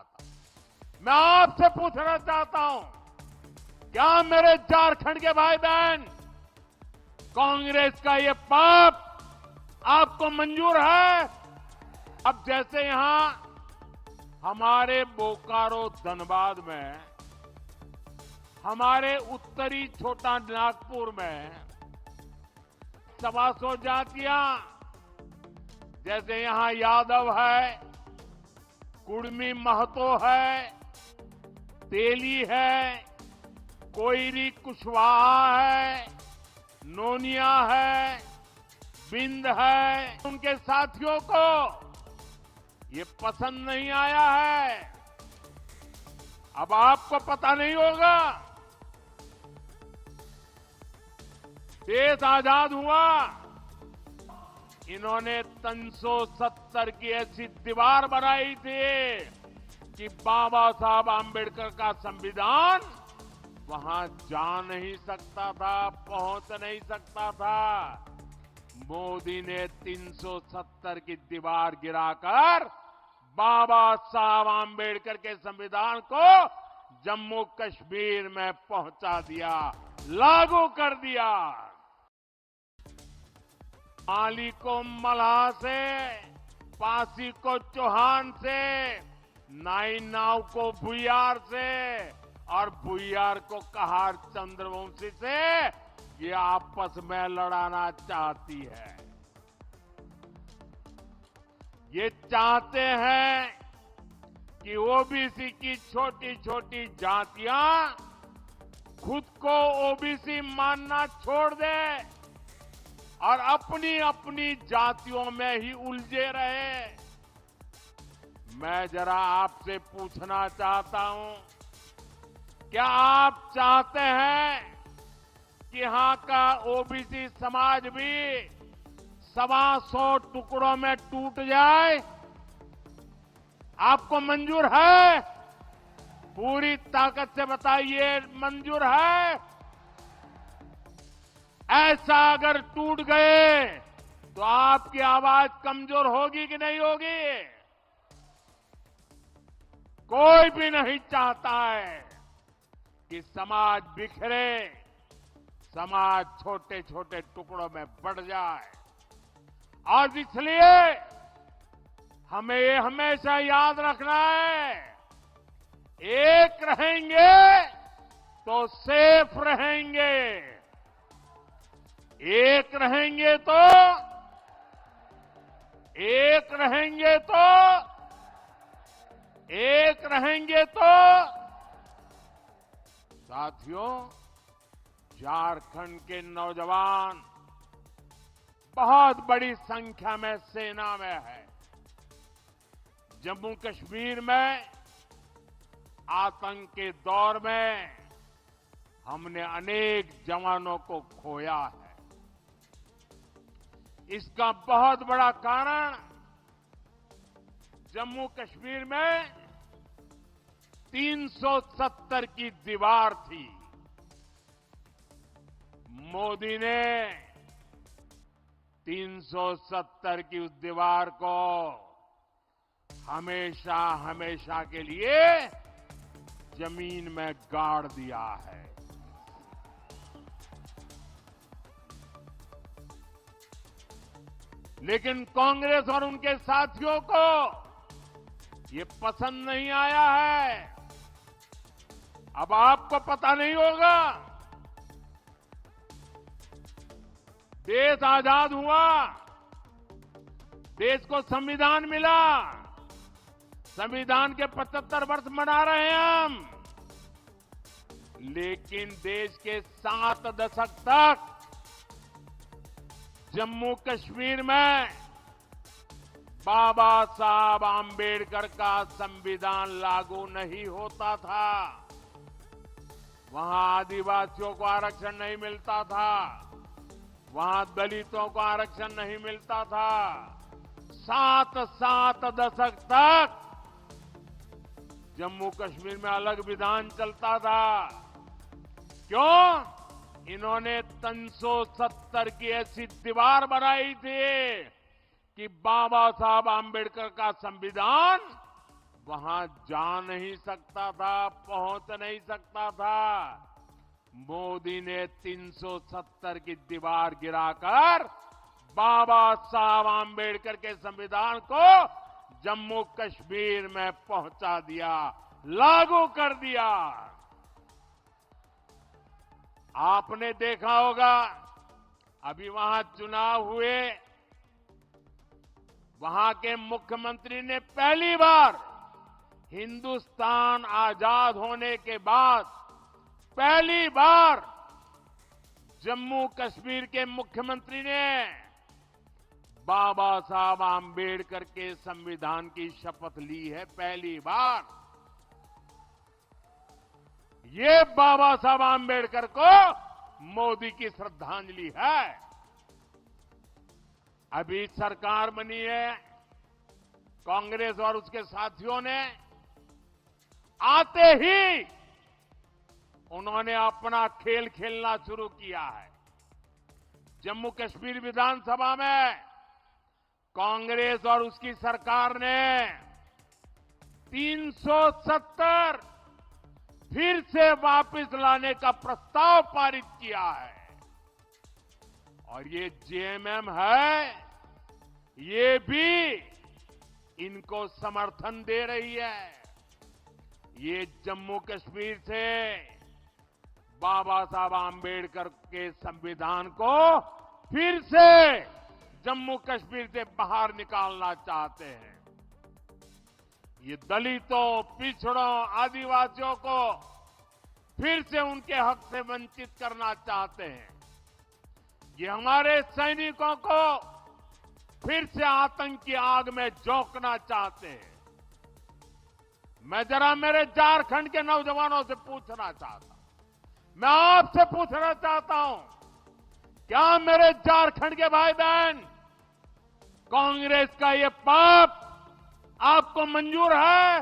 चाहता हूं। मैं आपसे पूछना चाहता हूं, क्या मेरे झारखंड के भाई बहन कांग्रेस का ये पाप आपको मंजूर है? अब जैसे यहां हमारे बोकारो धनबाद में, हमारे उत्तरी छोटा नागपुर में 125 जातियां, जैसे यहां यादव है, कुड़मी महतो है, तेली है, कोयरी कुशवाहा है, नोनिया है, बिंद है, उनके साथियों को ये पसंद नहीं आया है। अब आपको पता नहीं होगा, देश आजाद हुआ, इन्होंने 370 की ऐसी दीवार बनाई थी कि बाबा साहब आंबेडकर का संविधान वहां जा नहीं सकता था, पहुंच नहीं सकता था। मोदी ने 370 की दीवार गिराकर बाबा साहब आंबेडकर के संविधान को जम्मू कश्मीर में पहुंचा दिया, लागू कर दिया। माली को मल्हा से, पासी को चौहान से, नाई नाव को भुयार से और भुयार को कहार चंद्रवंशी से ये आपस में लड़ाना चाहती है। ये चाहते हैं कि ओबीसी की छोटी छोटी जातियां खुद को ओबीसी मानना छोड़ दे और अपनी अपनी जातियों में ही उलझे रहे। मैं जरा आपसे पूछना चाहता हूं, क्या आप चाहते हैं कि यहां का ओबीसी समाज भी 125 टुकड़ों में टूट जाए? आपको मंजूर है? पूरी ताकत से बताइए, मंजूर है? ऐसा अगर टूट गए तो आपकी आवाज कमजोर होगी कि नहीं होगी? कोई भी नहीं चाहता है कि समाज बिखरे, समाज छोटे छोटे टुकड़ों में बढ़ जाए। और इसलिए हमें ये हमेशा याद रखना है, एक रहेंगे तो सेफ रहेंगे, एक रहेंगे तो एक रहेंगे तो एक रहेंगे तो साथियों, झारखंड के नौजवान बहुत बड़ी संख्या में सेना में है। जम्मू कश्मीर में आतंक के दौर में हमने अनेक जवानों को खोया है। इसका बहुत बड़ा कारण जम्मू कश्मीर में 370 की दीवार थी। मोदी ने 370 की उस दीवार को हमेशा हमेशा के लिए जमीन में गाड़ दिया है। लेकिन कांग्रेस और उनके साथियों को ये पसंद नहीं आया है। अब आपको पता नहीं होगा, देश आजाद हुआ, देश को संविधान मिला, संविधान के 75 वर्ष मना रहे हैं हम, लेकिन देश के 7 दशक तक जम्मू कश्मीर में बाबा साहब आंबेडकर का संविधान लागू नहीं होता था। वहां आदिवासियों को आरक्षण नहीं मिलता था, वहां दलितों को आरक्षण नहीं मिलता था। 7 दशक तक जम्मू कश्मीर में अलग विधान चलता था। क्यों? इन्होंने 370 की ऐसी दीवार बनाई थी कि बाबा साहब आंबेडकर का संविधान वहां जा नहीं सकता था, पहुंच नहीं सकता था। मोदी ने 370 की दीवार गिराकर बाबा साहब आम्बेडकर के संविधान को जम्मू कश्मीर में पहुंचा दिया, लागू कर दिया। आपने देखा होगा, अभी वहां चुनाव हुए, वहां के मुख्यमंत्री ने पहली बार हिंदुस्तान आजाद होने के बाद पहली बार जम्मू कश्मीर के मुख्यमंत्री ने बाबा साहब आम्बेडकर के संविधान की शपथ ली है, पहली बार। ये बाबा साहब आम्बेडकर को मोदी की श्रद्धांजलि है। अभी सरकार बनी है, कांग्रेस और उसके साथियों ने आते ही उन्होंने अपना खेल खेलना शुरू किया है। जम्मू कश्मीर विधानसभा में कांग्रेस और उसकी सरकार ने 370 फिर से वापस लाने का प्रस्ताव पारित किया है। और ये जेएमएम है, ये भी इनको समर्थन दे रही है। ये जम्मू कश्मीर से बाबा साहब आम्बेडकर के संविधान को फिर से जम्मू कश्मीर से बाहर निकालना चाहते हैं। ये दलितों, पिछड़ों, आदिवासियों को फिर से उनके हक से वंचित करना चाहते हैं। ये हमारे सैनिकों को फिर से आतंक की आग में झोंकना चाहते हैं। मैं जरा मेरे झारखंड के नौजवानों से पूछना चाहता हूं, मैं आपसे पूछना चाहता हूं, क्या मेरे झारखंड के भाई बहन कांग्रेस का ये पाप आपको मंजूर है?